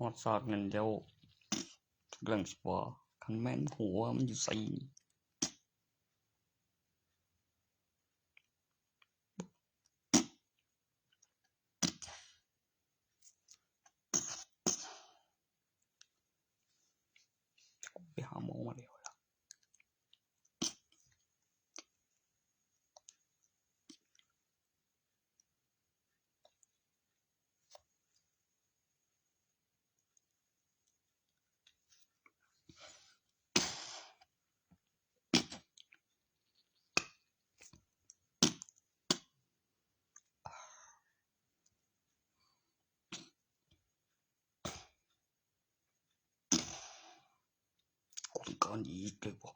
ฮอดซากนั่นแล้วกำลังสิว่าคันแม่นหัวมันอยู่ไสไปหาหมอมาแล้วล่ะคนการอีกเลยบ่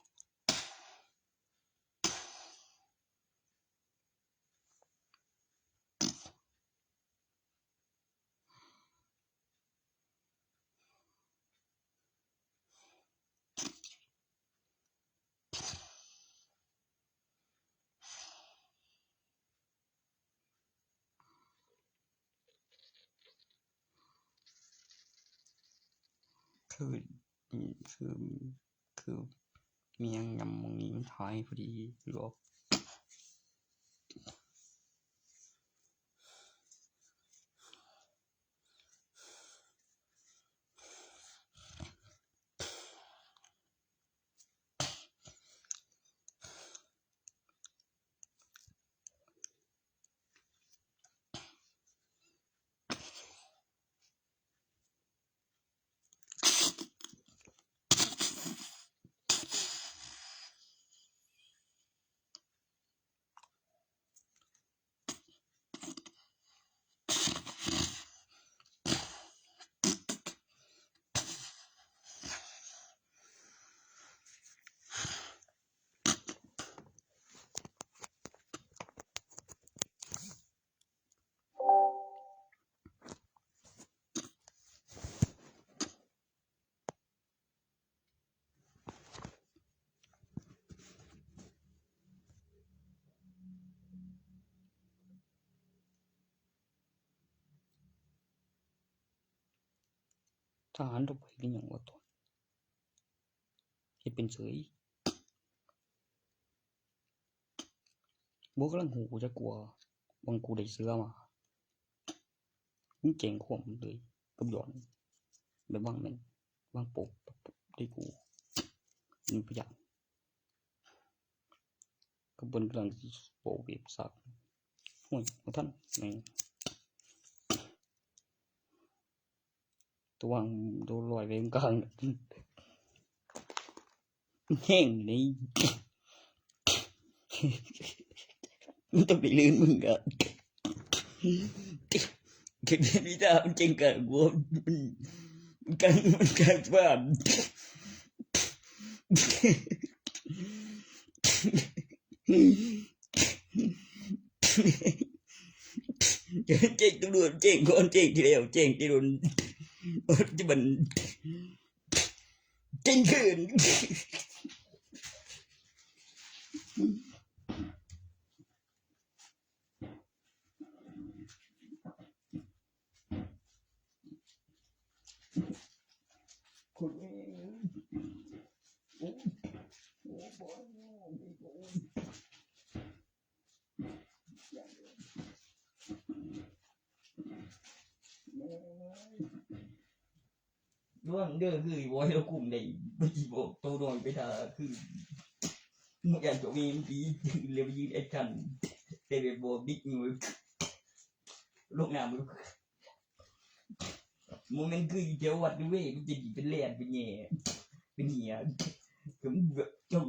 คือมีหยังยำหม้องนี้มันหายพอดีหรือบ่ทหารต้องไปกันหยังวะตอนเฮ็ดเป็นเฉยบ่กำลังหูจักว่าบางกูได้เสื้อมามึงเก่งควมเลยกับย้อนแบบวางแม่นวางปกได้กูมีพยานก็เบิ่นกำลังสิโปเว็บซักโอ้ยบ่ทันแม่งตัววางตัวลอยไว้กลางแห้งนี่มันต้องไปลื่นมึงอ่ะคือนี่ถ้ามันจริงกันกูมันกันว่าเจ๊งตำรวจเจ๊งคนเจ๊งที่แล้วเจ๊งที่โดนที่มันเจ๊งคืนคนร่วงเด้อคือบ่ให้เราคุมได้บ่สิบอกโตน้อยไปท่าคือมึงอยากจะมีมันดีเร็วยืนไอ้กันแต่แบบบ่บิ๊กมือลงน้ำมันคือเจ้าวัดด้วยมันจะเป็นแล่นเป็นแหน่เป็นเหี้ยก็มันแบบจง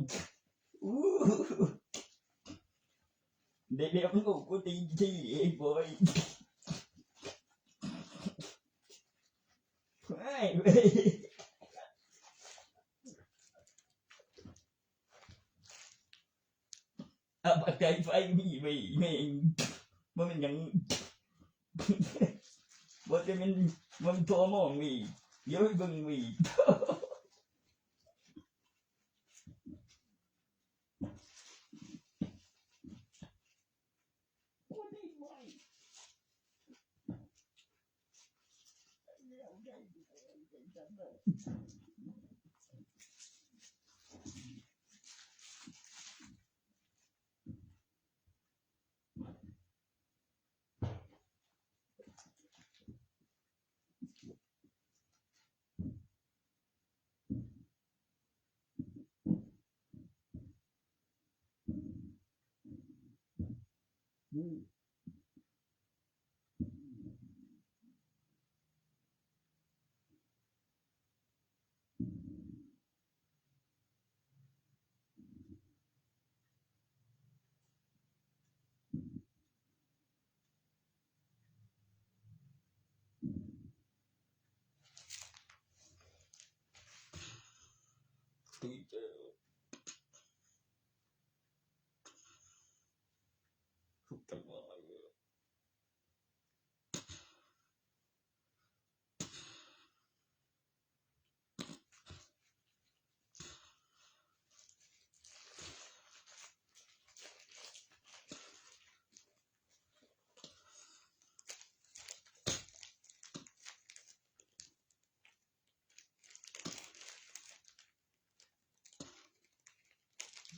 เดี๋ยวมันกูตีที่ไอ้บอยไม่เว้ยปัจจัยไฟมีไว้แม่งมันยังบ่จะมันโทรมองมีเดี๋ยวให้เบิ่งมี ร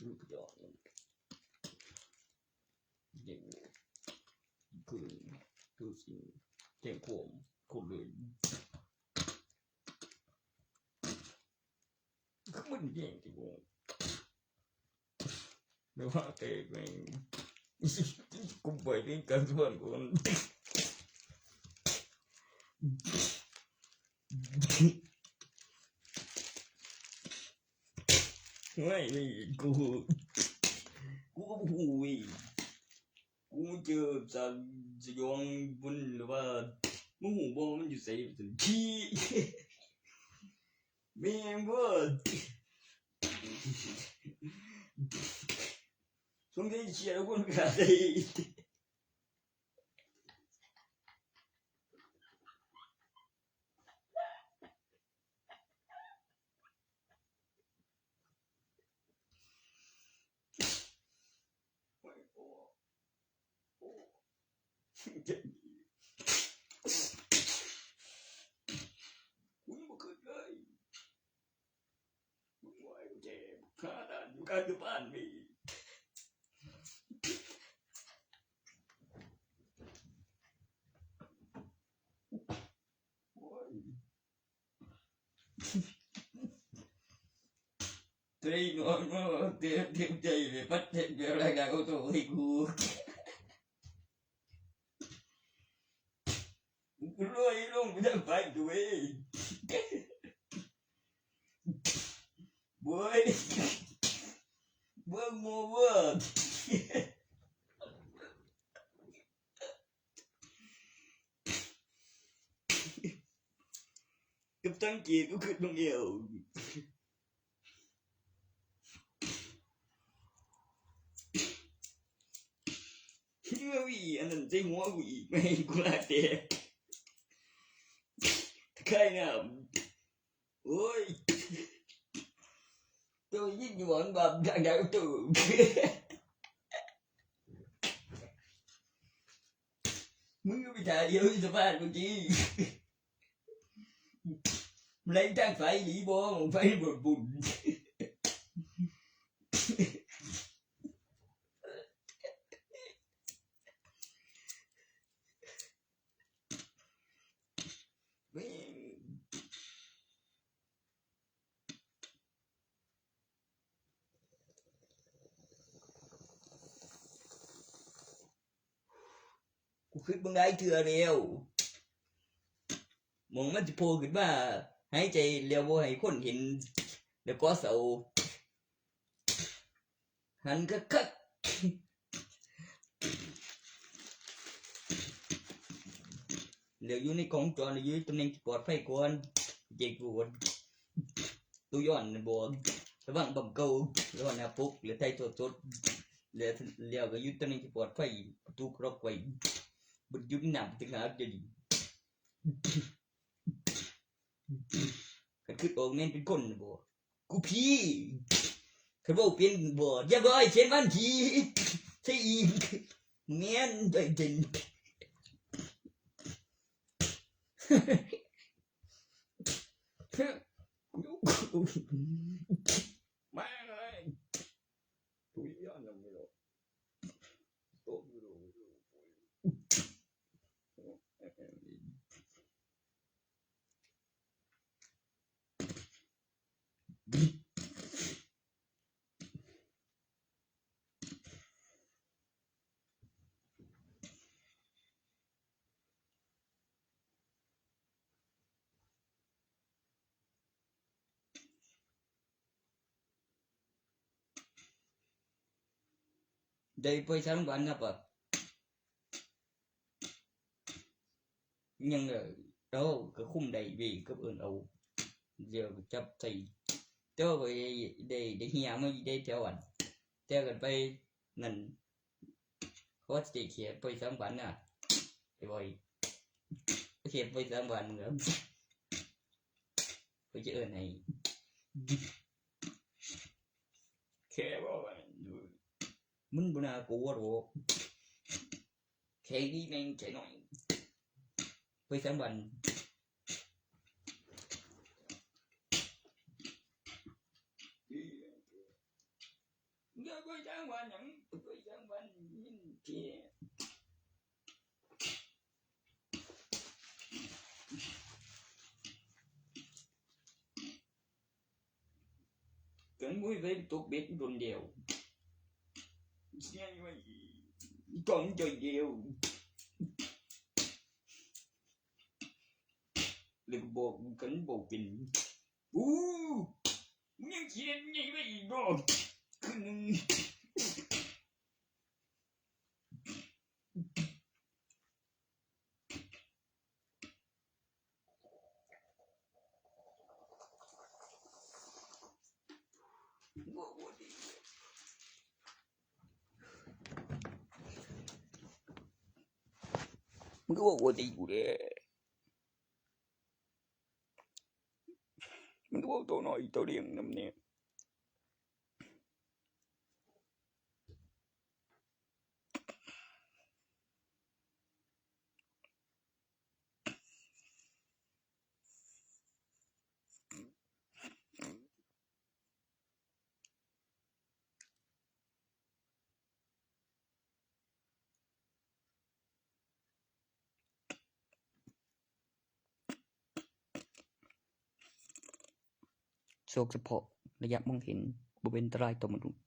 ูปย้อนเด็กคือดูสิเก่งขวมคนเลยก็มันเก่งจริงวะไม่ว่าแต่แม่งกูไปเล่นกันส่วนคนไม่กูก็หูยกูเจอจากสยองบุญหรือว่ามึงหูบ่มันอยู่ใส่ขี้แม่งบ่สงสัยเชียร์คนกันได้การอยู่บ้านมีตัวนี้น้องเตรียมใจเลยปัดเจ็บเดี๋ยวรายการเขาโทรให้กูรวยลงไม่ได้ไปด้วยบอยเบิ่งโมเวิร์ดกับตั้งเกียร์ก็ขึ้นลงเอวคิดว่าวีอันนั้นใจหัวกูอีกไม่ให้กูลาแตกใครงามโอ้ยtôi với nhuận bầm thằng đạo tườngมึงก็ไปถ่ายเยอะสภาพเมื่อกี้มันเล่นตั้งไฟหลีบอมไฟบดบุญขึ้นบังไดเถื่อเร็วมองมันจะโผล่ขึ้นมาหายใจเร็วบ่ให้คนเห็นแล้วก็เศร้าหันคักเดี๋ยวอยู่ในกองจออยู่ตำแหน่งที่ปลอดภัยก่อนเจ๊กูตัวย้อนบ่ระวังบ่เก่าระวังหน้าปุ๊กหรือไทยสดๆแล้วก็อยู่ตำแหน่งที่ปลอดภัยประตูล็อกไว้บุญยุ่งหนำถึงหาจะดีกันคือโองเน้นเป็นคนบ่กูพี่เขาบอกเป็นบ่อย่าบ่อยเช่นมันทีใช่อีกเงี้ยนใจจริง ตุ้ยแม่งเลยตุ้ยย้อนยังไม่รู้โตไม่รู้Dari paisan ban apa? Nhưng đâu cái khung đầy vì cấp ơn âu giờ chấp thầy cho về để nhà mới để theo anh theo gần bay nền có chỉ kia paisan ban à thì vậy kia paisan ban nữa cái chữ này khe bao mình bữa nào cũ rồi khe đi men chạy nói với sáng bệnh nghe với sáng bệnh nhận với sáng bệnh nhìn kìa cảnh mũi với tốt biết đồn đều nghe như vậy còn trời đều lực bộ cánh bộ kinh nhưng chuyện như vậy đóมึงก็บอกว่าดีอยู่เลยมึงก็บอกตัวน้อยตัวเลี้ยงนำเนี่ยโชคเฉพาะระยะมองเห็นบ่เป็นอันตรายต่อมนุษย์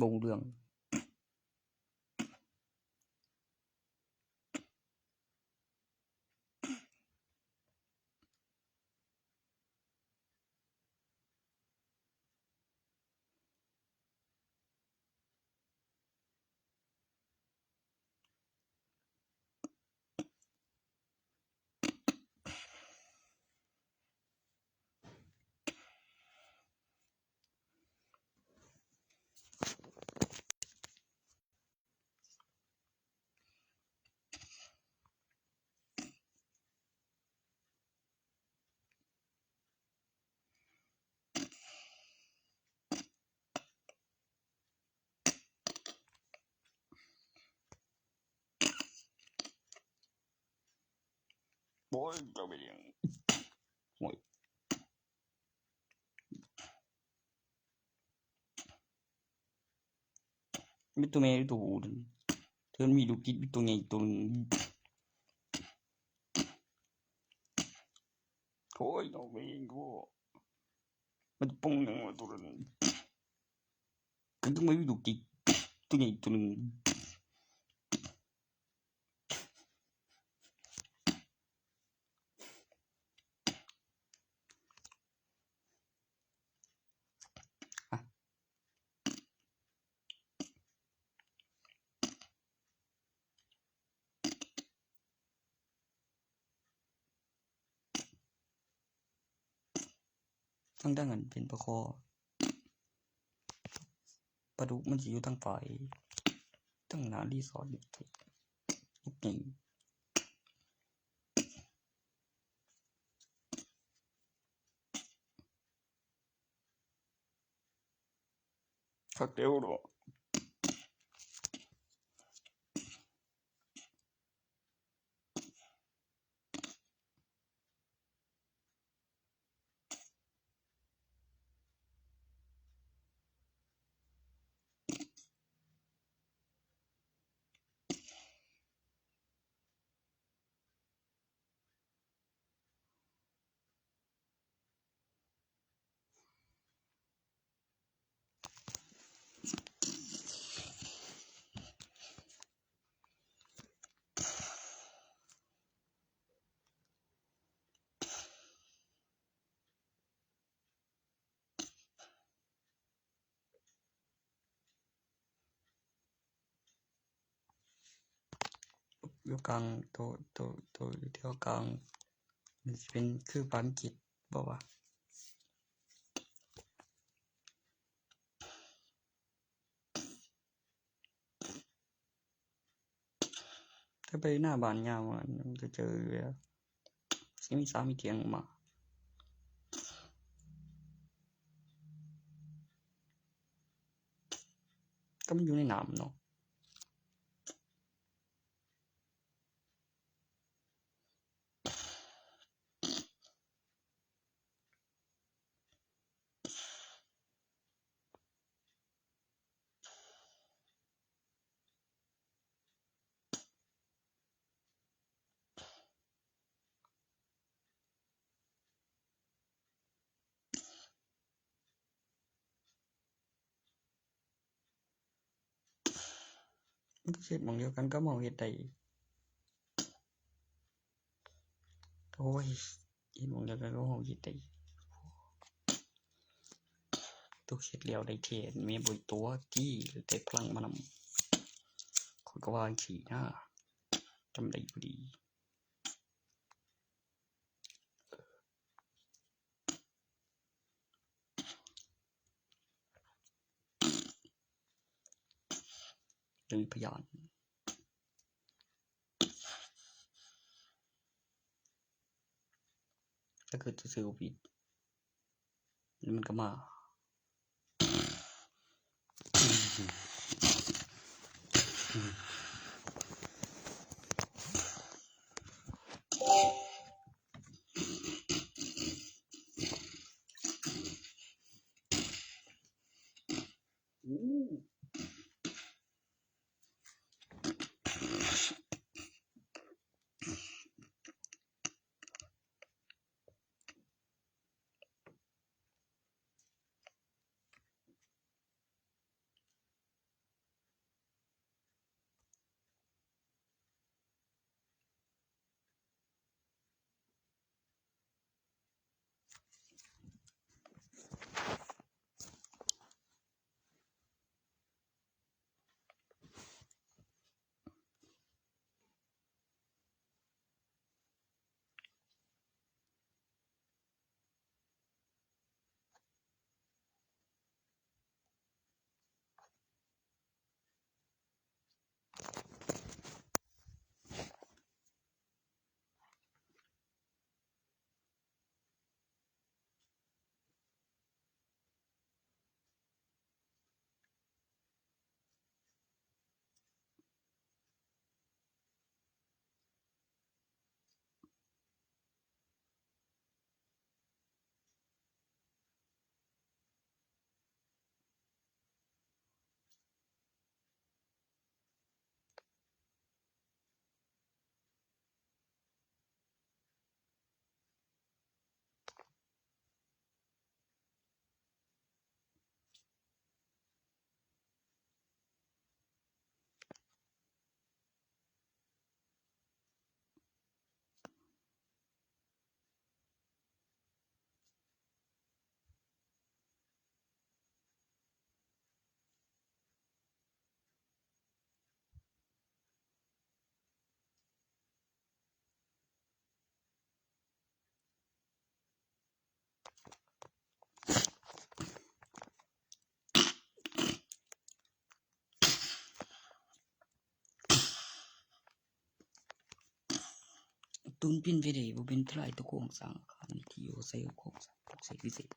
บ่งเรื่องบ่จะไปเลี้ยงโอ้ยมีตัวแม่ตัวผู้เธอมีลูกติดมีตัวใหญ่ตัวนึงโอ้ยน้องเองก็มันปงยังว่าตัวนั้นก็ต้องมีลูกติดตัวใหญ่ตัวนึงทางด้านนั้นเป็นปะคอปลาดุกมันสิอยู่ทางฝ่ายทางหน้ารีสอร์ทนี่ลูกใหญ่คักเดียวดอก อยู่กลางโตอยู่แถวกลางมันสิเป็นคือภาษาอังกฤษบ่ว่าถ้าไปหน้าบ้านยามมันจะเจออยู่แล้วสิมี3มีเถียงมาก็มันอยู่ในน้ํเนาะมันก็เฮ็ดหม้องเดียวกันกับเฮาเฮ็ดได้โอ้ยเฮ็ดหม้องเดียวกันกับเฮาเฮ็ดได้ตุเฮ็ดแล้วได้แท้แม่บ่ตัวจี้แต่พลังมานำข้อยก็ว่าจังซี่นะจำได้อยู่ดีเป็นพยานถ้าเกิดจะซื้อผิดแล้วมันก็มาตุนปินไปได้บ่เป็นทลายตะโกงสร้างอาคารที่อยู่ใส่โครงสร้างใส่พิเศษ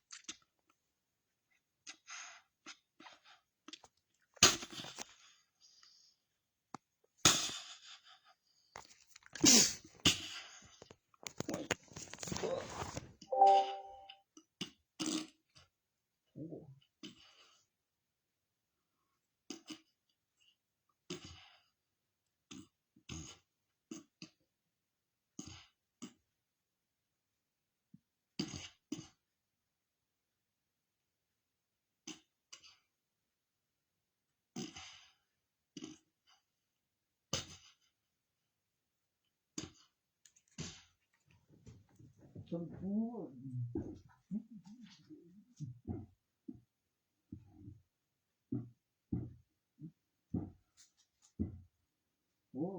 ชมพูโอ้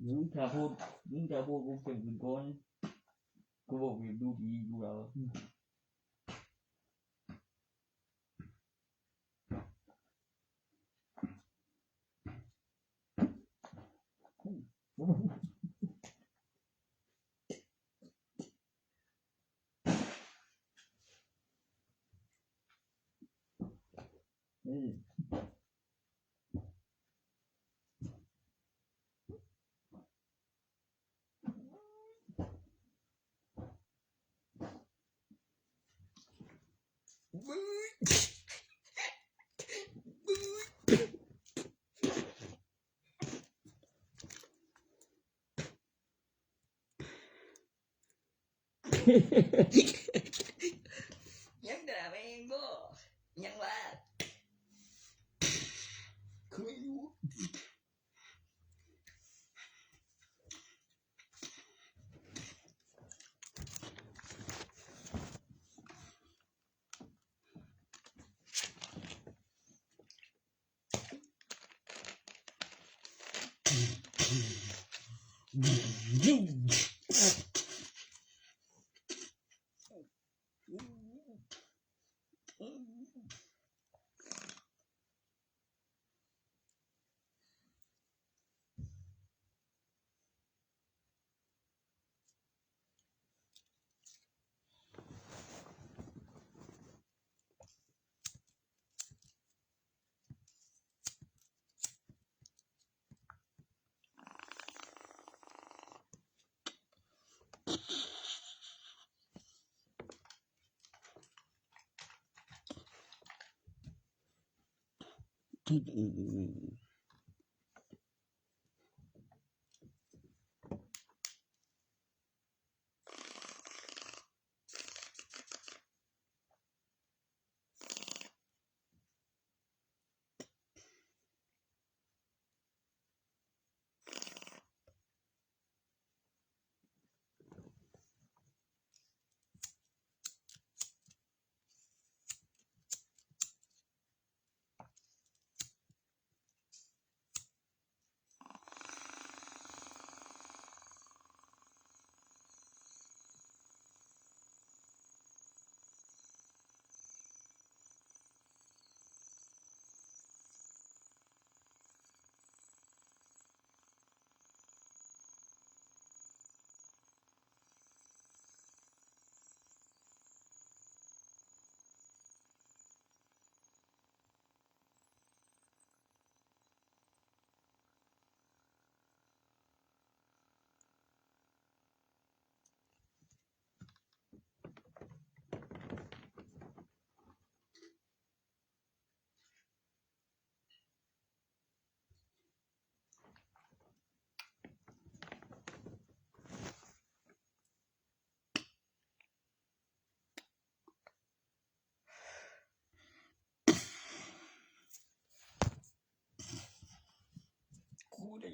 มึงถ้าพูดกูจะเป็นก่อนกูบอกวิวดูดีกูแล้วยังด่าแม่งบ่ยังว่าคุยอยู่กูได้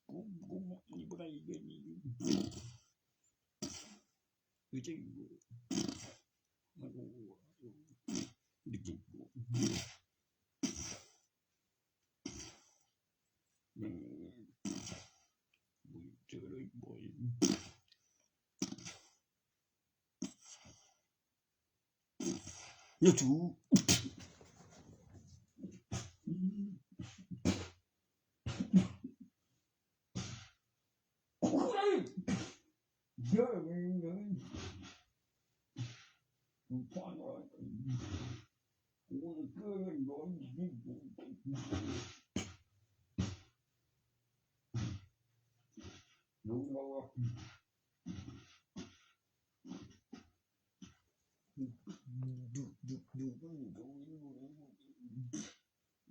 กูนี่บ่ได้เด้นี่คือจริงมันโอ้ดิจิกูมันเจอเลยบ่อยยูทูบเยอะเลยกูฟังว่ากูเกินร้อยยี่สิบรู้ไหมว่าดู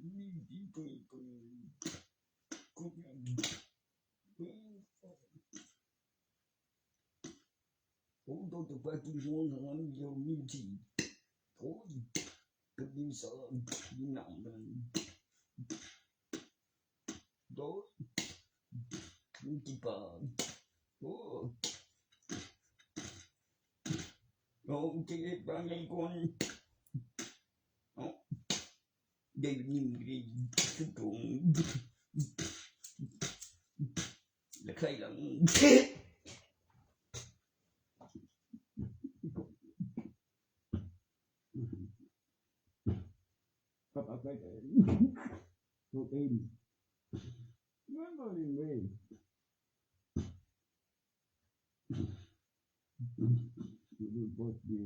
นี่ดีเกินกูผมต้องจะไปกินหัวหางเดียวนี่ทีโอ้ยก็ยิ่งสารยิ่งหนักเลยโดนยิ่งจีบโอ้โอ้เจ็บบางอย่างก่อน ได้นิ่งได้สุดตรงแล้วใครหลังPapa sai đấy. Thuộc in. Nó lên về. Được bớt đi.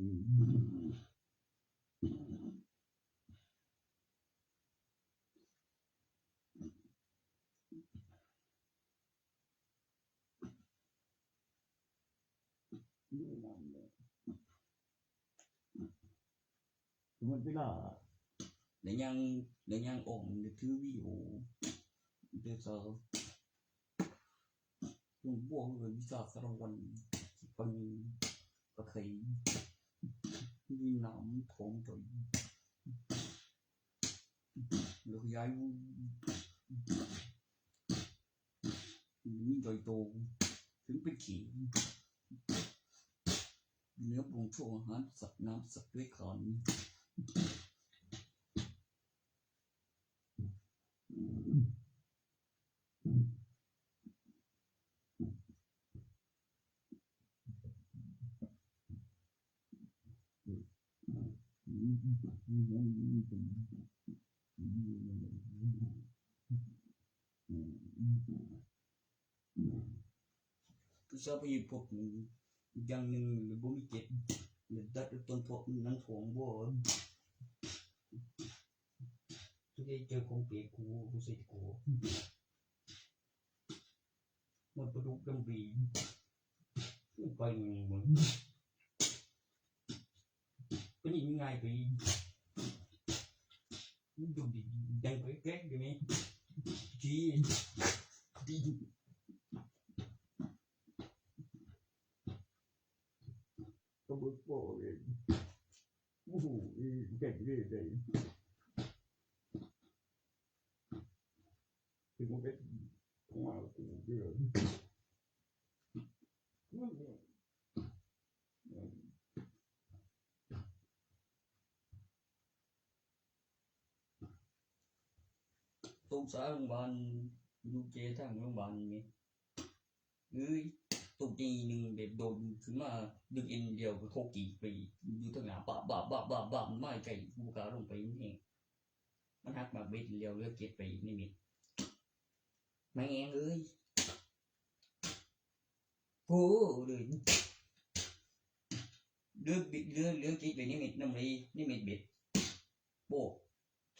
Mình tức là để nhang ổn được thứ ví dụ từ giờ chúng buông người giờ sau quần phần có thể đi nắm thốn rồi được giải như rồi tổถึงไปขี่เนื้อปรุงชั่วอาหารสัตว์น้ำสัตว์ด้วยก่อนผู้ชายไปพบอย่างหนึ่งหรือบ่มีเจ็บหรือดัดต้นพบนั้นถ่วงบ่ทุกทีเจอของเปียกกูรู้สึกกูมันประดุกดำบีไปเหมือนเป็นยังไงไปดูดิยังไปแกล้งอยู่นี่จีดีก็บุกโป้เลยโอ้โหเก่งเลยถึงมันเป็นของเรากูเยอะตรงสายโรงพยาบาลยูเจทางโรงพยาบาลนี่ตรงนี้นึงแบบโดนขึ้นมาดึงเอ็นเดียวโคกี่ปีอยู่ทางหน้าบะไม่ไกลผู้กาลงไปนี่มันหักมาเบ็ดเดียวเลือกเก็บไปนี่มิดแม่งโอ้เลยเลือกเก็บไปนี่มิดนำเลยนี่มิดเบ็ดโบ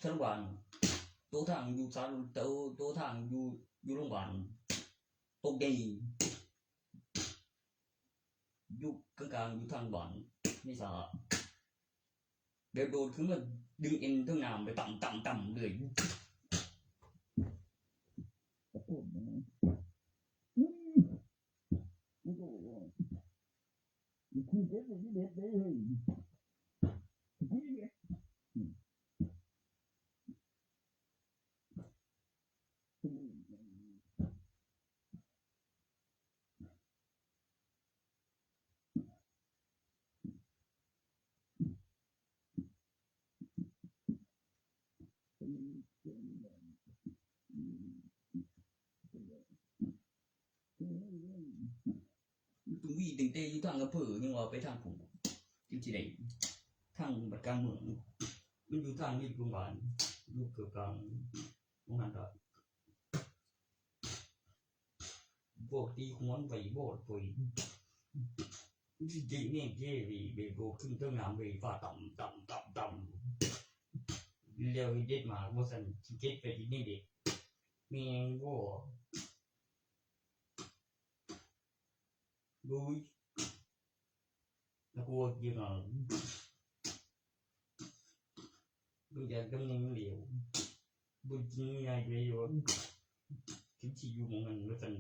สันวันตัวทางอยู่ซาลตัวทางอยู่โรงพยาบาลตรงนี้อยู่กลางๆอยู่ทางบ้านไม่ทราบเดี๋ยวโดนขึ้นมาดึงเอ็นทั้งน้ำไปต่ำเลยตุ้งวีตึงเตอยู่ทางอำเภอยังว่าไปทางผมจริงๆได้ทางบัดการเมืองมันอยู่ทางนี้โรงพยาบาลอยู่เกือบกลางโรงงานก็บ่ตีหัวไว้บ่ป่วยจริงๆนี่เจ้เบโบขึ้นเรื่องน้ำเวฟ้าต่ำเร็วเด็ดมาบ่ซั่นสิเก็บไปที่นี่เด็กแม่งบ่ดูแล้วกูยังอ่ะดูอยากดำเนินเหลวดูจริงไงไปอยู่ที่ที่อยู่มันบ่ซั่น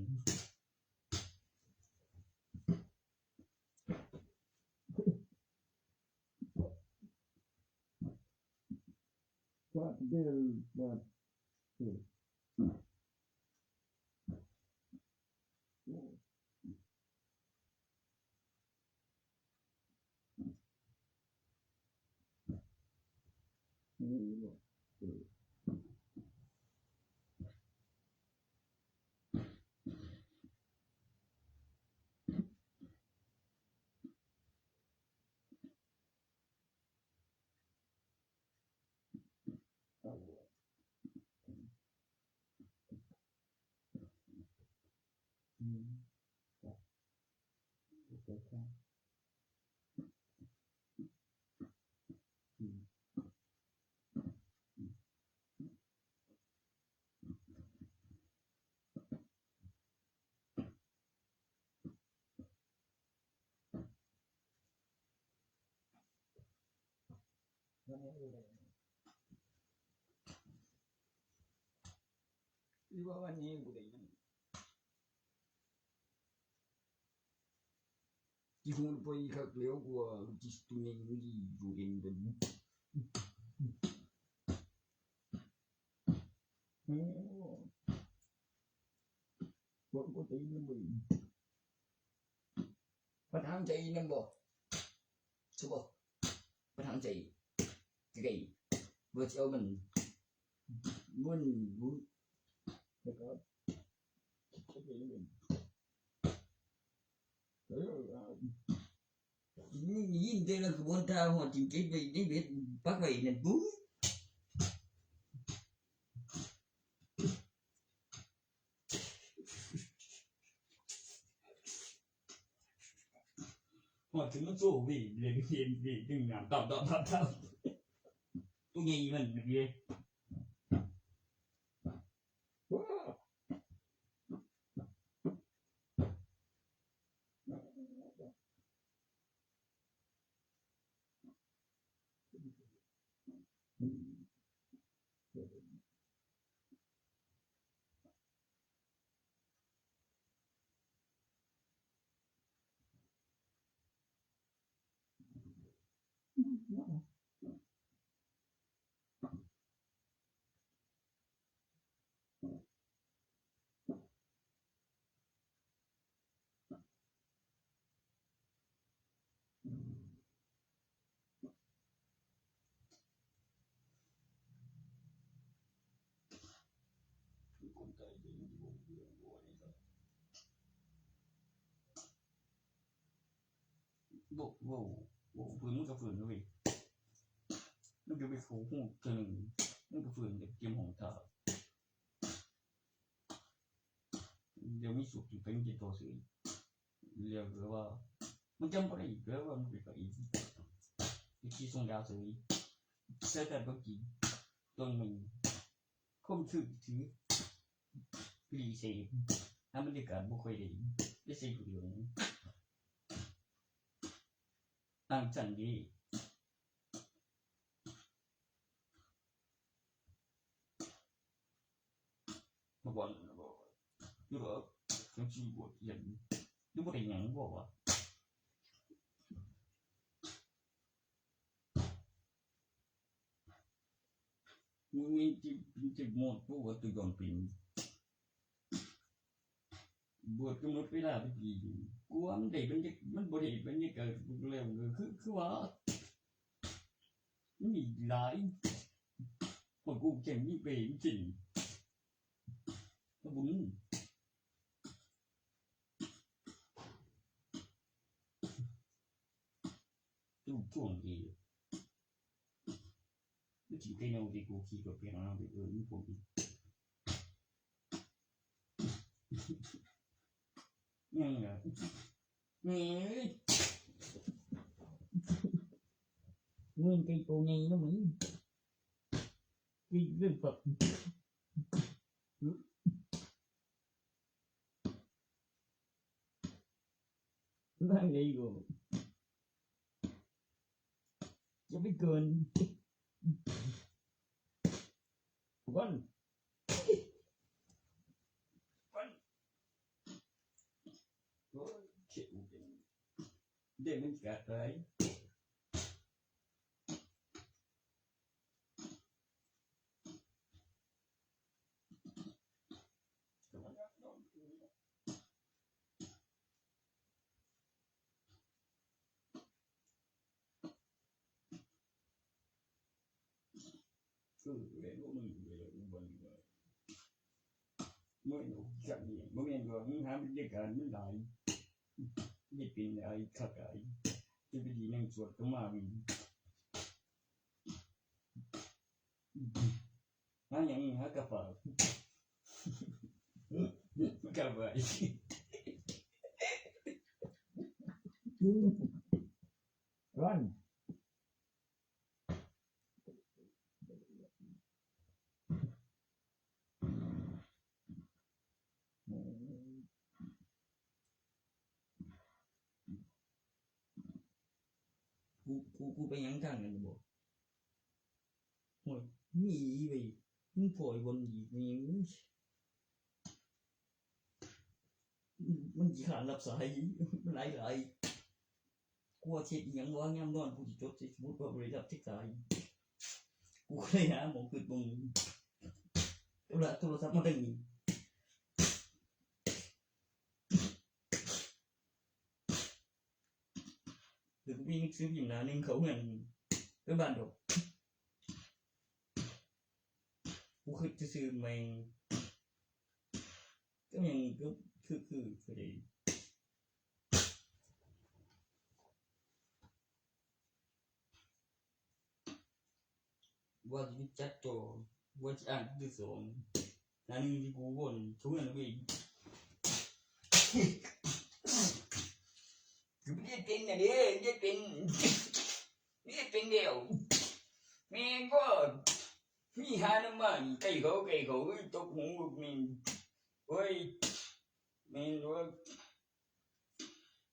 What del what อีว่าวันนี้บ่ได้มันที่ฮู้ไปคักแล้วกว่าที่ตุนี้มันอยู่เองเด้บ่ได้นำบ่ประทางใจนำบ่ใช่บ่ประทางใจไกลบ่สิเอามันบุญแล้วก็คิดไปเองนี่ยินแต่ละกระบวนท่าหัวจริงๆไปนี่เบ็ดปักไว้นั่นบุ้หัวถึงมันสู้วิเรียนดึงน้ำตับตัวใหญ่มันเด้บ่ฝืนมันก็ฝืนเว้ยมันก็ไปโขกหูเทื่อนึงมันก็ฝืนเตรียมของท่าเดี๋ยวมีสุกอยู่เป็นจิตตัวซื้อเรียกว่ามันจำบ่ได้อีกแล้วว่ามันเป็นอีกที่ส่งดาวซื้อเสียแต่บ่กินต้นมันคมถือรีเซฟถ้ามันได้การบ่ค่อยได้ใส่เหลืองตั้งจันดีมาบ่อยู่บ่จังซี่บ่เห็นอยู่บ่ได้หยังบ่ว่ามึงมีจิหมดบ่ว่าตัวย้อนเป็นบวชกำหนดเวลาไปกี่กูว่ามันได้มันบ่ได้บรรยากาศแล้วคือว่ามันมีหลายคนกูเก่งมีเป็นจริงบุญตู้ช่วงดีไม่คิดได้แนวที่กูคิดกับเพียงเอาไปนี่ผมยังไงมึงcái cô nhây nó mới cái Phật đang đi rồi cho biết cơn con chịu để mình cả tới để của mình về mình mới đủ chậm gì mới nghe rồi những ham đi cả những lại đi pin lại thật lại cái gì năng suất của mà mình há nhận há cà phê cà phê run กูไปยังทางนั้นบ่โอ้ยนี่เว้ยมึงปล่อยบนอีกนี่มันสิขานรับสายหลายๆกูว่าเฮ็ดอีหยังวะยามนอนกูสิจดสิสมมุติว่าบ่ได้รับสายกูเลยหาหม้องขึ้นบ่โทรศัพท์มาทางนี้คือกูมีหนังสือพิมพ์หน้านึงเขาเงินไปบ้านดอกกูคิดซื่อๆแม่งก็ยังก็คือได้ว่าสิจัดต่อว่าสิอ่านที่สองอันนี้ที่กูวนทุกอย่างเว้ยกูไม่ได้เป็นนะเด้ไม่ได้เป็นเดียวแม่งก็มีหาน้ำมันไก่เขาตกหูลูกนี่เฮ้ยแม่งว่า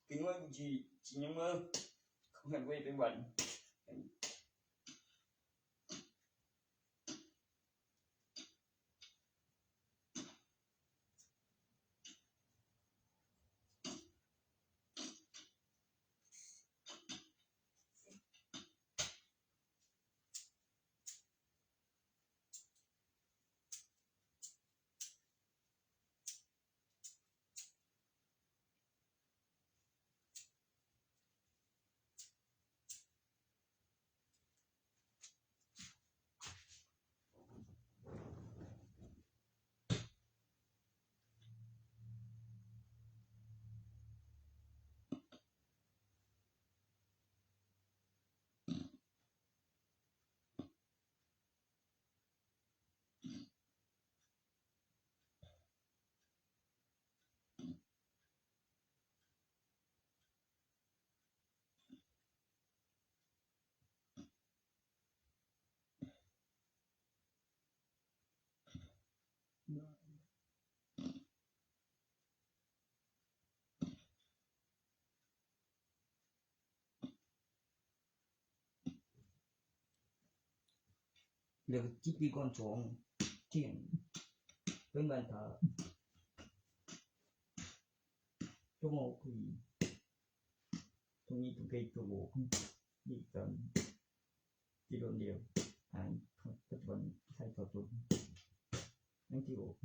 กินว่าจียังมาเขาหันไว้เป็นวันเดี๋ยวจิตปีก่อน2เที่ยงเป็นบ้านทาชั่วโมงคุยตรงนี้ตรงไกลตัวโบกนี่กันที่โดนเดียวอ่านปัจจุบันใช้ต่อตัวนั่นที่โบก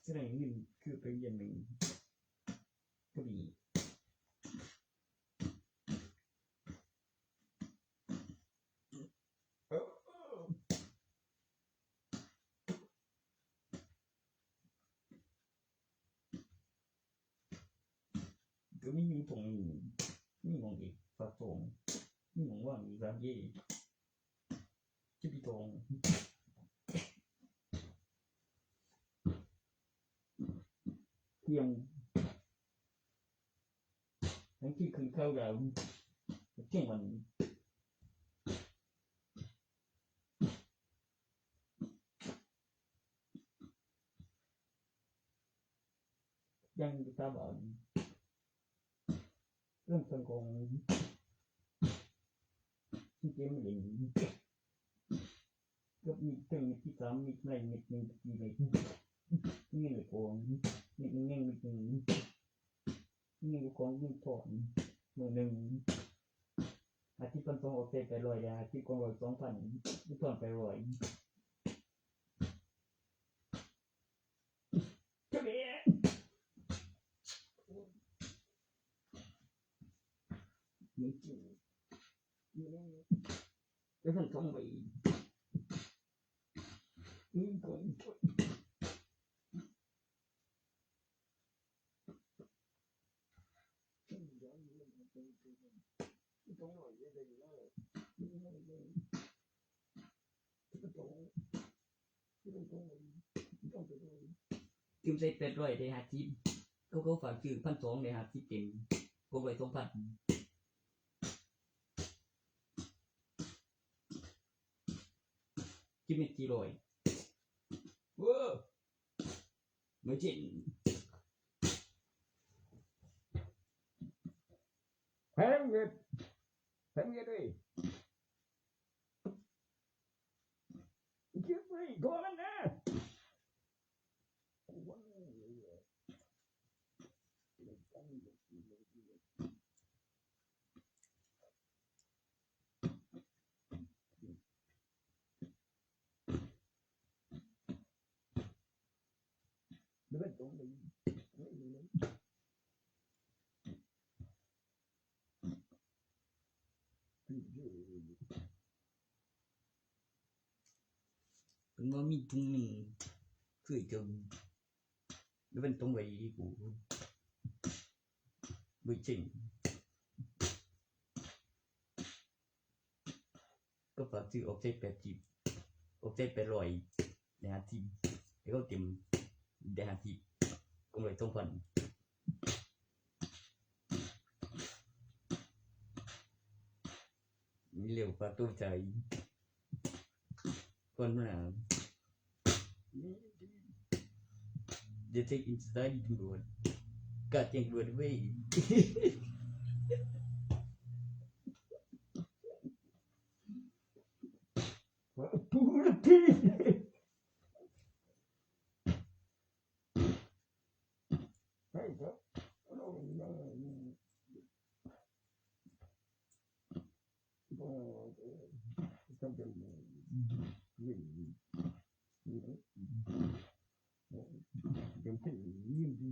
แสดงนี่คือเป็นอย่างหนึ่งก็ดีก็มีตรงนี้มีมองอีกฝากตรงมีมองว่างอีกร้านเย่จะปีตรงเที่ยงทั้งที่คือเข้าเราเที่ยงวันยังตาบอดเรื่องสังคมที่เกมเล่นก็มีตึงที่3มีอะไรมี1มีอะไรนี่เลยโกงมี1มี1นี่ของมีถอนมื้อนึงอาทิตย์2ออกเสร็จไป100อาทิตย์ก่อน2,000มีถอนไป100แล้วท่านท่องไปก่อนเตรียมใส่800ได้50เขาฝากชื่อ 1,200ได้50เต็ม กงไว้2,000กินเม็ดกี่ร้อยเว้อไม่จริงแพงเงินเลยคิดไปก่อนนะเป็นว่ามีถุงหนึ่งคือจะแล้วเป็นตรงไว้กูไม่จริงก็ฝากซื้อออกใจ80ออกใจ800ในหาทีแล้วก็เต็มได้หาทีกำไร2,000มีเร็วกว่าตัวใจคนน่ะเดี๋ยวเช็คอินสตาตำรวจกาดแจ้งตำรวจเว้ยปูละทีใช่ครับเราจำเป็นยังเป็นยิ่งดี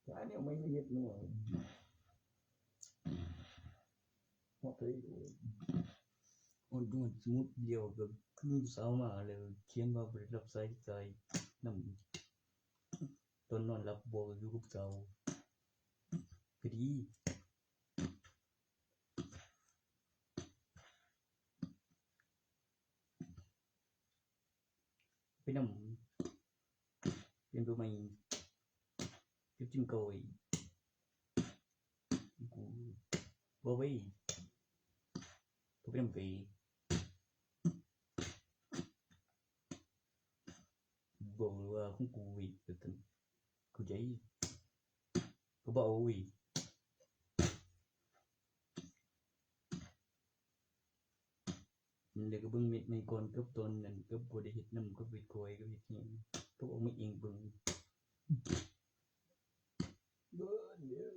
แต่อันนี้ไม่เห็นหน่อยพอเคยดูonดูสมุดเดียวกับคลื่นเสามาเลยเขียนว่าบริรับสายใจนำตอนนอนหลับบ่อยู่กับเสาก็ดีไปนำเป็นตัวใหม่จุดจิ้มโกยกูบ่ไว้ตัวเป็นไปบอกว่าของกูอีกแต่กูใจกูบ่เอาอีกเดี๋ยวก็เบิ่งเม็ดในก่อนกับตอนนั้นก็บ่ได้เฮ็ดนำก็ไปโกยก็เฮ็ดหยังก็เอามาเองเบิ่งเบิ่นเด้อ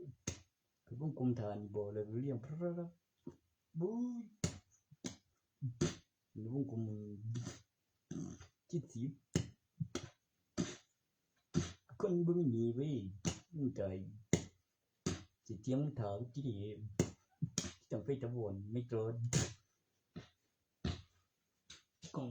คือวงกลมฐานบ่แล้วเรียงบูยวงกลม70คนเบิ่งนี่เว้ยมึงใจสิเถียงถามที่นี่จังไฟตะวนไม่เกินกอง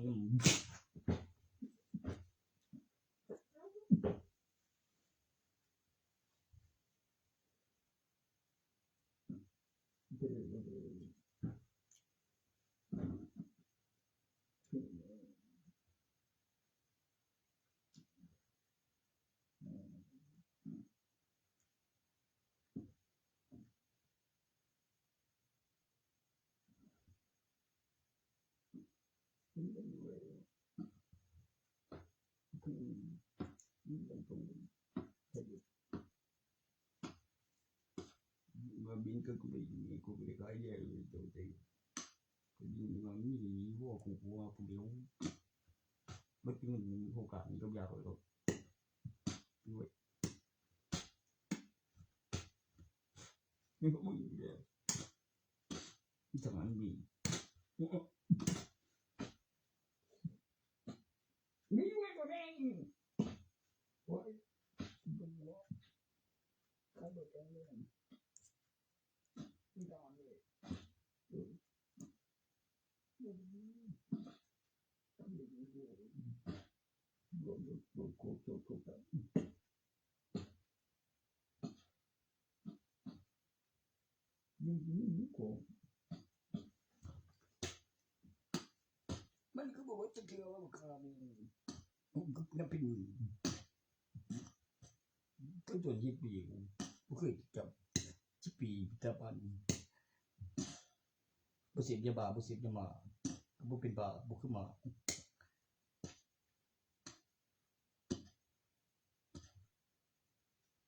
มาบินก็กูไปขายแย่เลยตัวเองก็ยิงมันมีหัวกูเดียวไม่ถึงโอกาสก็ยาวเลยด้วยนี่ก็มึงเนี่ยที่ทำงานมีนี่ไงตัวเองโอ้ยดูว่าเขาเบิกเรื่องที่นอนเลยมันก็บอกว่าจะเกี่ยวกับคามีก็เป็น ก็จน10ปีบ่เคยจับ10ปีตะปันบ่เสพยาบ้าบ่เสพยามาบ่เป็นบ้าบ่คือหมา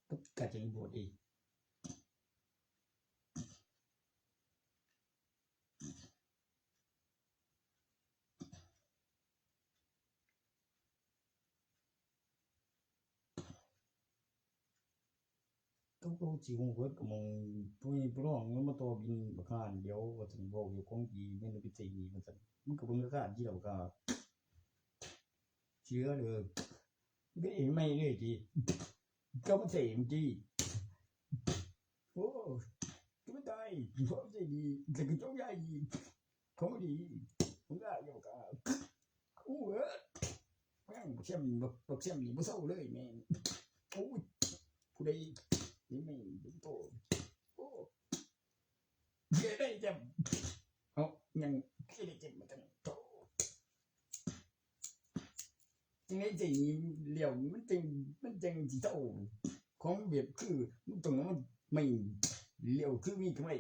ก็กะจังบ่ดีต้องสิฮู้เบิดก็มองผู้นี้ผู้น้องมันมาต่อบินบักหานเดี๋ยวว่าซั่นเว้าอยู่ของดีแม่นไปใจดีว่าซั่นมันก็เบิ่งราคาที่แล้วก็เชื่อเด้อเด้ไม่เลยติก็บ่ใช่มติโอ้ก็ไม่ตายพร้อมใจดีแต่ก็จ้องใหญ่ของดีผมก็อยู่ก็โอ้เอ้อแม่งเสียมบักเสียมนี่บ่เซาเลยแม่งโอ้ยผู้ใดนี่ไม่ดูโตโอ้เฮ็ดได้จังเอ้ายังเฮ็ดได้จังมาตั้งโตจังได๋สิเหลียวมันจังสิเท่าของแบบคือมันต้องมันไม่เหลียวคือมีกำไร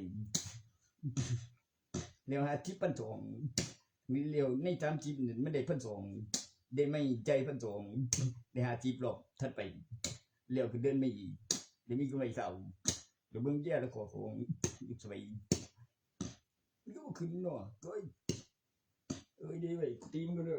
เหลียวหาที่ปันสองมีเหลียวใน30นั่นมันได้พันสองได้ไม่ใจพันสองได้50รอบถัดไปเหลียวคือเดินไม่อีกได้มีกำไรเศร้าเดี๋ยวเบิ่งแย่แล้วขอของอยู่สบายมันก็บ่ขึ้นเนาะเอ้ยดีไว้ตีมันก็เด้อ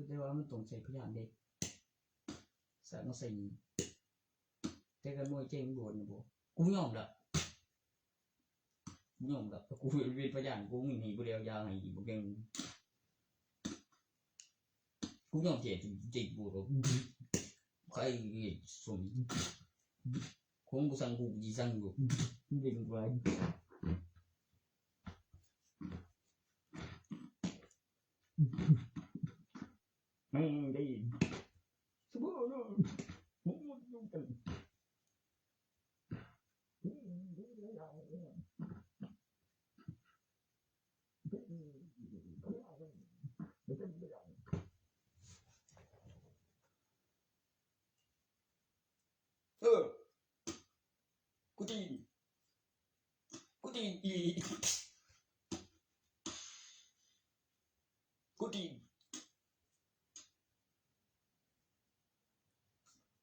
แต่ว่ามันต้องใช้พยานเด็กสร้างมาใส่แต่กันมวยเจ๋งบ่นบ่กูยอมละกูเป็นพยานกูมีผู้เดียวยาให้บ่เก่งกูยอมเจ็บจริงบ่ใครส่งคงกูสั่งกูสิสั่งอยู่เด็กว่าได้สบายเนาะมันอยู่กันกูตีอีกูตี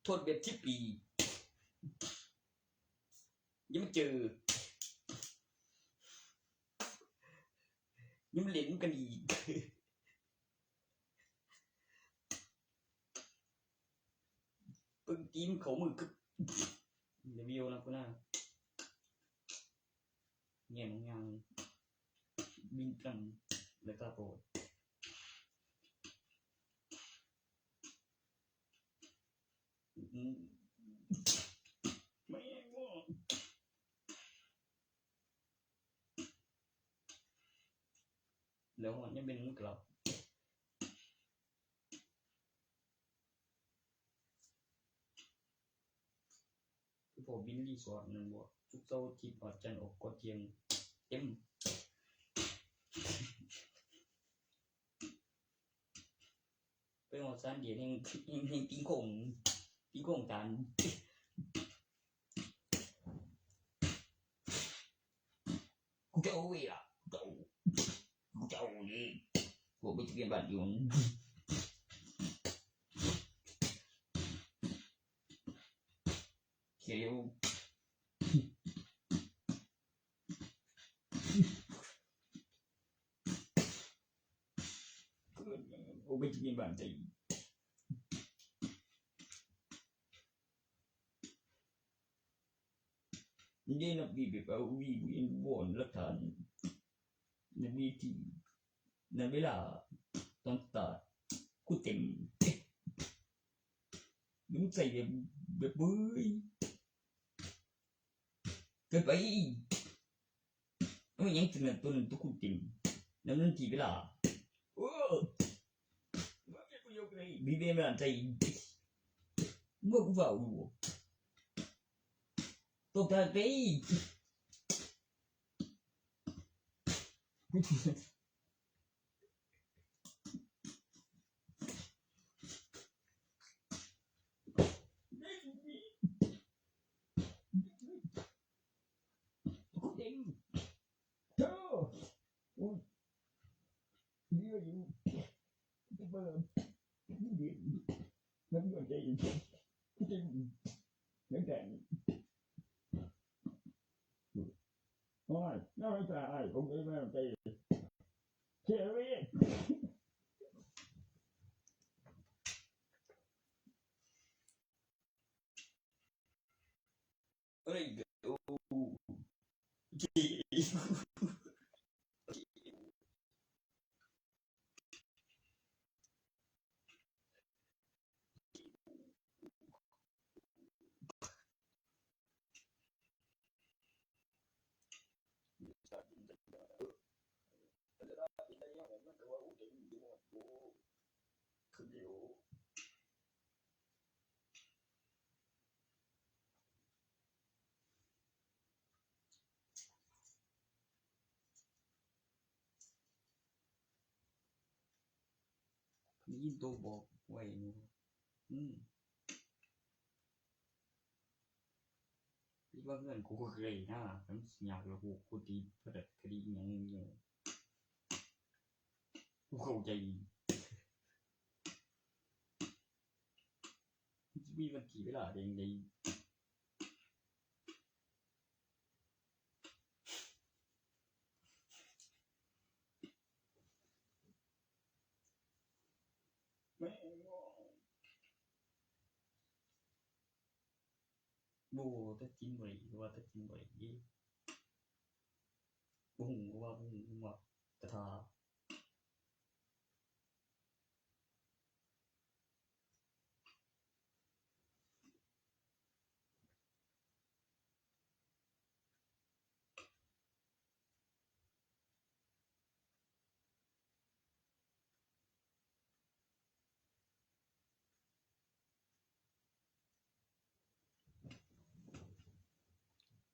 โทษแบบ10ปียังไม่เจอยังเล่นกันอีกปึ้งตีนเขามือคือเดี๋ยววิวนะกูน่าเงี้ยงยังบินตั้งแล้วก็โปรดไม่ว่าแล้วมันยังเป็นกลับพอบินรีสอร์ทนั่นบ่ทุกเสาร์อาทิตย์ออกจันทร์ออกกดเที่ยงเต็มไปหอดซานเดียนแห่งปิ้งโค้งจานกูจะเอาเวล่ะกูจะเอานี่กูไปเรียนบ้านอยู่เขียวกูไปเรียนบ้านใจนี่นับบีแบบเอาวีบอนหลักฐานในวีที่ในเวลาต้องตัดกูเต็มมึงใส่แบบเบ้ยเกินไปไม่ยังถึงตัวนั้นตัวกูเต็ม Nó chỉ biết là đi bên mà chạy mua cũng vào tôi ta cái Ôi, nó phải ai cũng đi mà chạy chơi biết ơi chịยินตัวบอกไว้คิดว่าเงินกูเคยนะทั้งอยากแล้วกูตีพระเด็จคดีอย่างนี้กูเข้าใจมีวันกี่เวลาเองในโบถ้ากินบ่อยว่าถ้ากินบ่อยยี่บุ้งว่าบุ้งว่ากระทา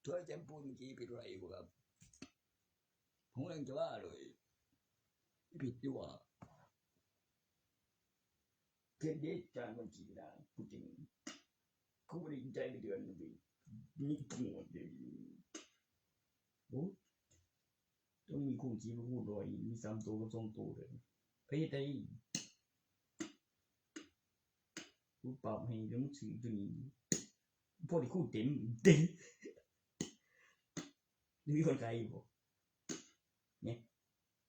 ถ้วยแจมปูนเมื่อกี้ผิดอะไรบ่ครับผมกำลังจะว่าเลยผิดดีกว่าเครดิตจานเมื่อกี้นะพูดจริงเขาไม่ได้ใจในเดือนนึงนี่ทั้งหมดเลยโอ้ต้องมีคู่ชีพคู่รอยมี3ตัวกับ2ตัวเลยไปเฮ็ดได้กูปรับให้เรื่องสื่อตัวนี้พอดีคู่เต็มนี่คนไกลบ่เนี่ย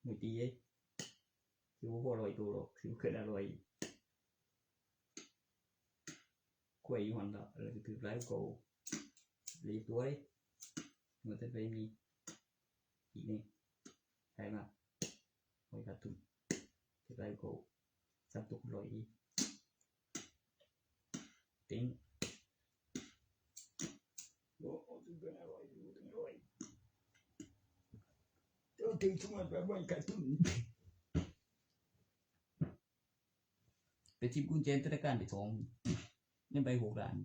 ไม่ตีเอ้คือบ่พอ100ตัวหรอกคือเกิน100กล้วยอยู่หั่นล่ะแล้วก็ถือหลายโกเหลือตัวเด้มันจะไปมีอีกนี่ใช่มั้ยโอ้ยขาดทุนถือหลายโก3ตัว100ติ้งโอ้ถึงเป็น100อยู่ถึง100ตีทุกมันแบบว่าขาดทุนไปทิมกุญแจธนาคารไปทองนี่ใบ6 ล้าน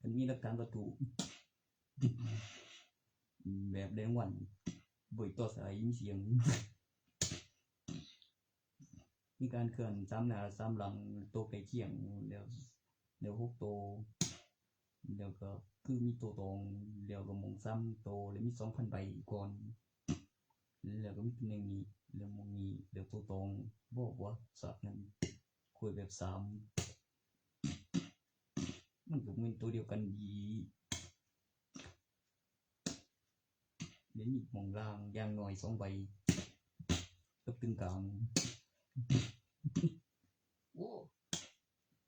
มันมีหลักฐานวัตถุแบบแดงวันบ่อยต่อสายมีเสียงมีการเคลื่อน3หน้า3หลังโตใกล้เคียงแล้ว6โตแล้วก็คือมีตัวตรงแล้วก็มง3โตแล้วมี 2,000 ใบก่อนแล้วก็มีเป็นอย่างนี้แล้วมงนี้แล้วตัวตรงบอกว่าสักนั้นคุยแบบ3มันก็เป็นตัวเดียวกันดีเดี๋ยวนี้มองล่างอย่างน้อย2ใบกับตึงกลางโอ้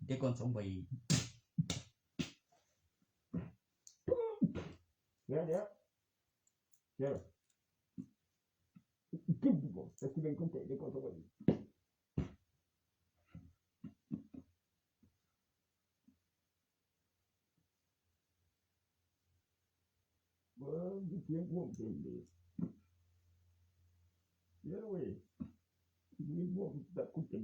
เดี๋ยวก่อน2ใบเดี๋ยวse ti ven con te le conto così เสียงพ่วงเต็มเลยเยอะเว้ยมีพ่วงแบบกูเต็ม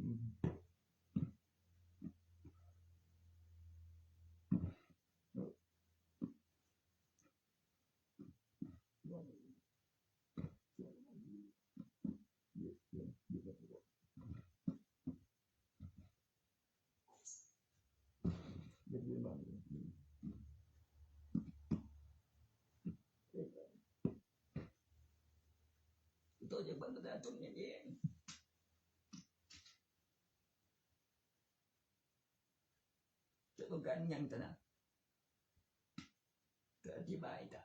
ตัวจะบังกระตุ้นเย็นจะต้องการยังตะนะก็อธิบายตะ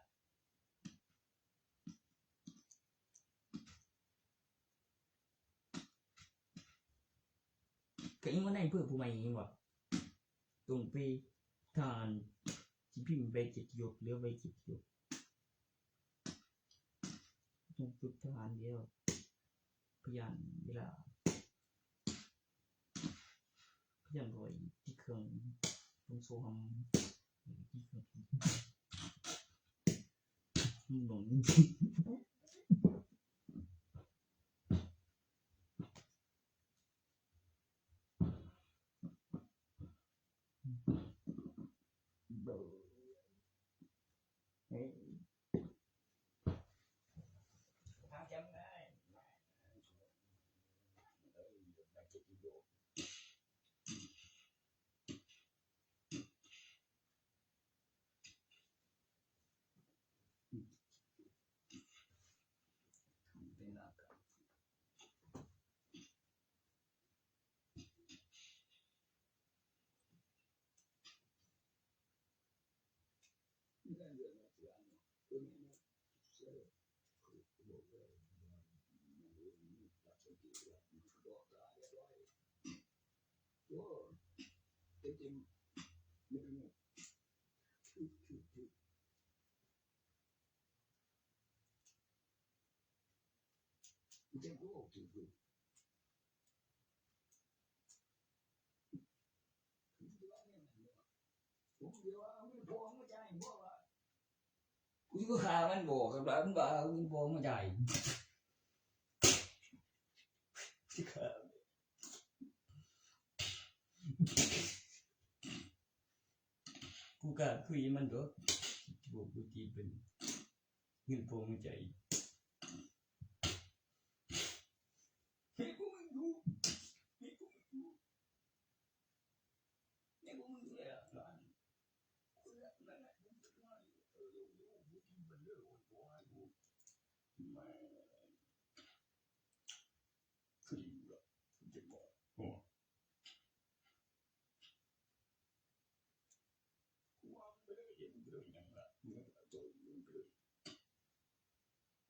ก็ยังว่าในเพื่อผู้ใหม่ยังว่าตรงไปทานที่พิมพ์ใบเกียรติยศหรือใบเกียรติยศต้องฝึกทหารเดียวพยานเวลาพยานรวยที่เครื่องตรงโซฮัมที่เครื่องหนุนกูก็ขามันบอกกับมันว่ามึงบอกมาจ่ายที่ขากูก็คุยมันด้วยบอกกูจีเป็นเงินพอมาจ่ายเฮ้ยกูมึงดูเฮ้ยกูมึงดูเฮ้ยกูมึงดูเลยอ่ะ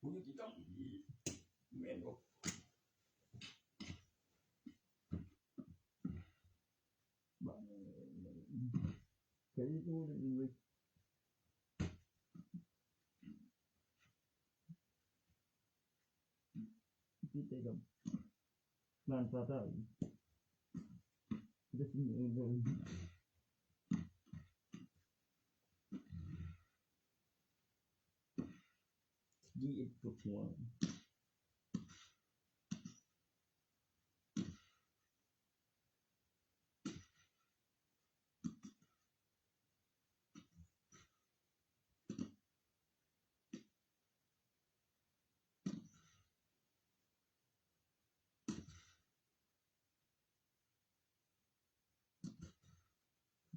กูจะต้องแม่นบ่บ้านเคยดูเลยที่เจอกับงานซาตาจะสิเลยยี่ตุกหัว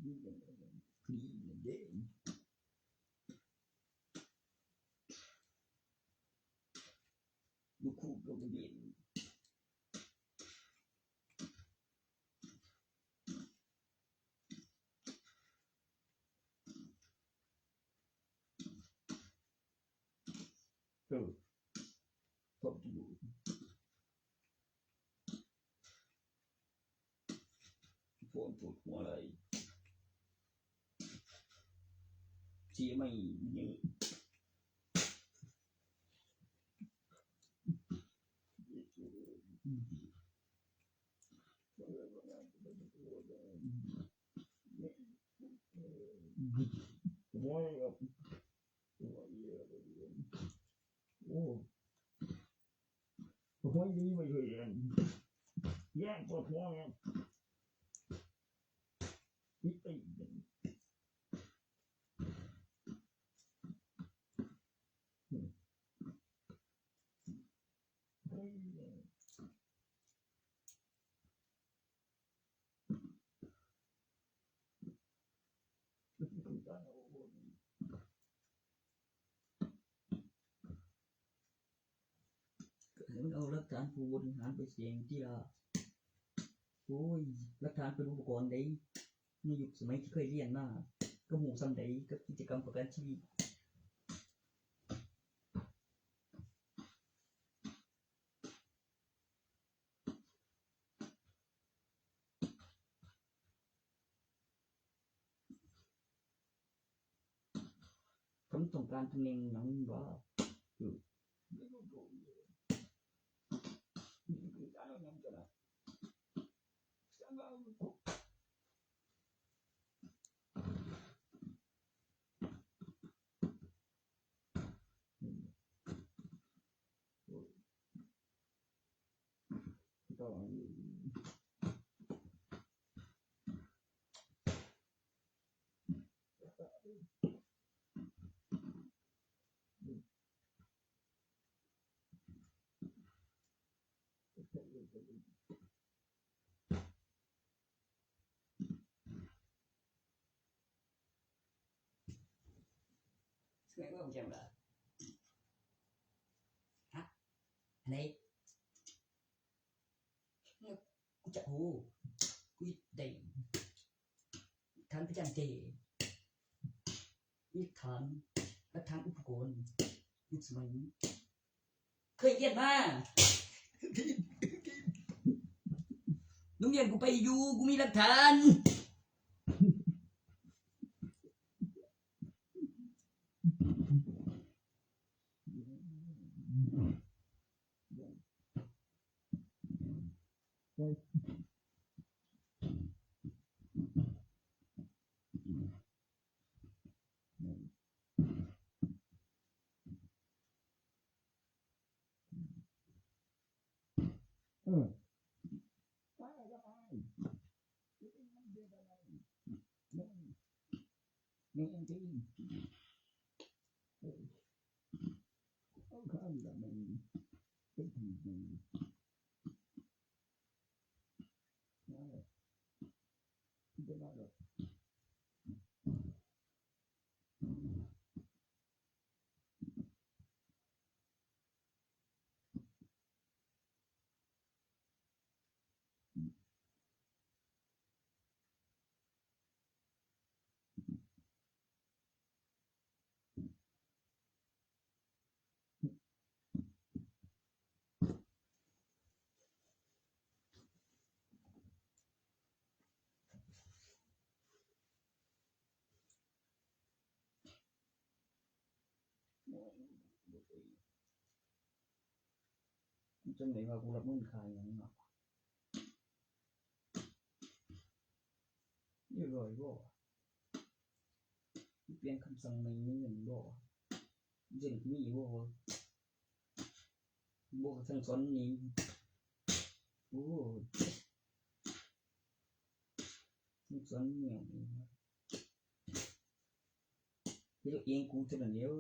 คลีนลูกคู่ก็เรียนพบอยู่ปวดหัวอะไรที่ไม่เยอะWhy up? Why โอ้โหดีไปเลยแย่งปวดหัวไงนี่ไปมันเอาหลักฐานผู้บริหารไปเสียงที่ละโอ้ยหลักฐานเป็นอุปกรณ์ใดในยุคสมัยที่เคยเรียนมาก็หมู่ซ้ำใดกับกิจกรรมประกันชีวิตผมต้องการตำแหน่งหนังว่าMẹ có không chèm lại hả anh ấy chặt hù quyết định thắng cái trang trì biết thắng đã thắngอุปกรณ์ยุคสมัยนี้เคยเรียนมาโรงเรียนกูไปอยู่กูมีหลักฐานจังไหนว่ากูรับมึงขายอย่างนี้เนาะนี่รอยบ่เปลี่ยนคำสั่งไม่มีเงินบ่เรื่องมีบ่สั่งสอนนี่โอ้สั่งสอนเนี่ยเฮ็ดเองกูเท่านั้นเดียว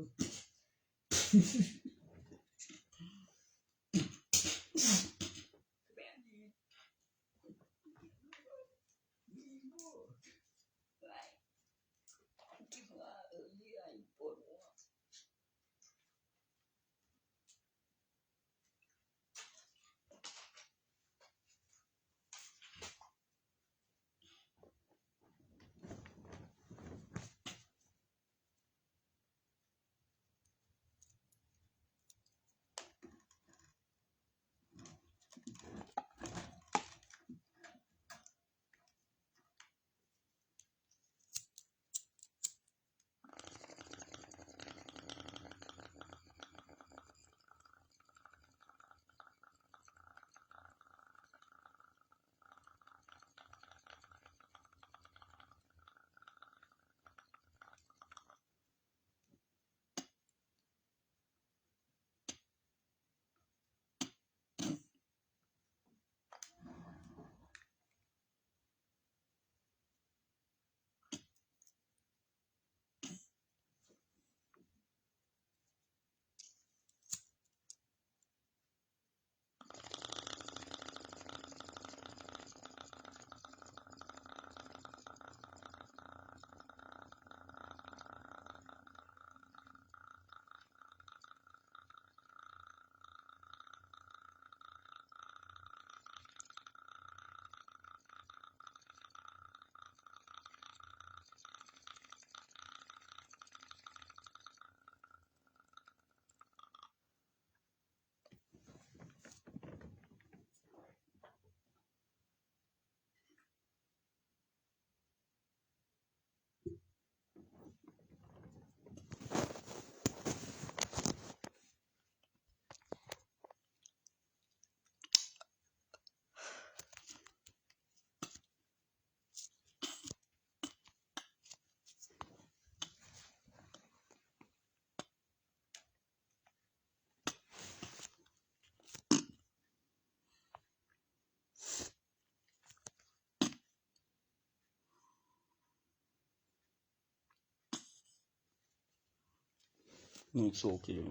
มึงโศกอยู่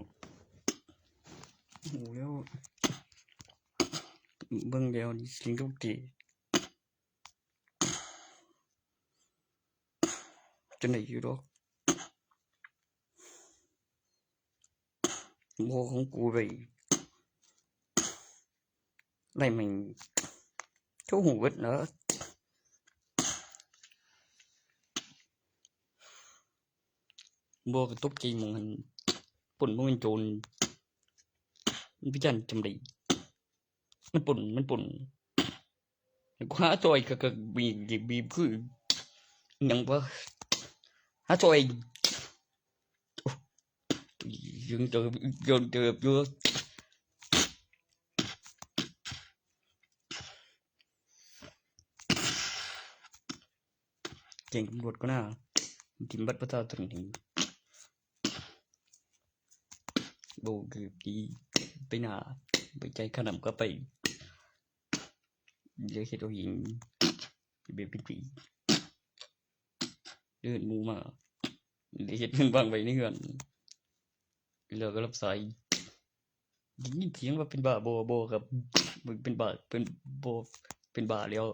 โอ้แล้วเบิ่งแล้วนี่สิ่งทุกทีจะไหนอยู่ดอกโมของกูไปไรmình chú hù vít nữa mua cái tốt chi mà mìnhปุ่นมันโจรมันพิจารณ์จำดีมันปุ่นกูหาจอยก็บีคือยังว่าหาจอยยังเจออยู่เก่งตำรวจก็น่าทิมบัตรประชาชนนี่โบคือดีไปหนาไปใจขนมก็ไปเยอะเห็ดเอาหิงเบียเป็นปีเดินมูมาเห็ดเงินบางไปนี่เงินเหลือก็รับสายยินเสียงว่าเป็นบ่าโบครับเป็นบ่าเป็นโบเป็นบ่าแล้ว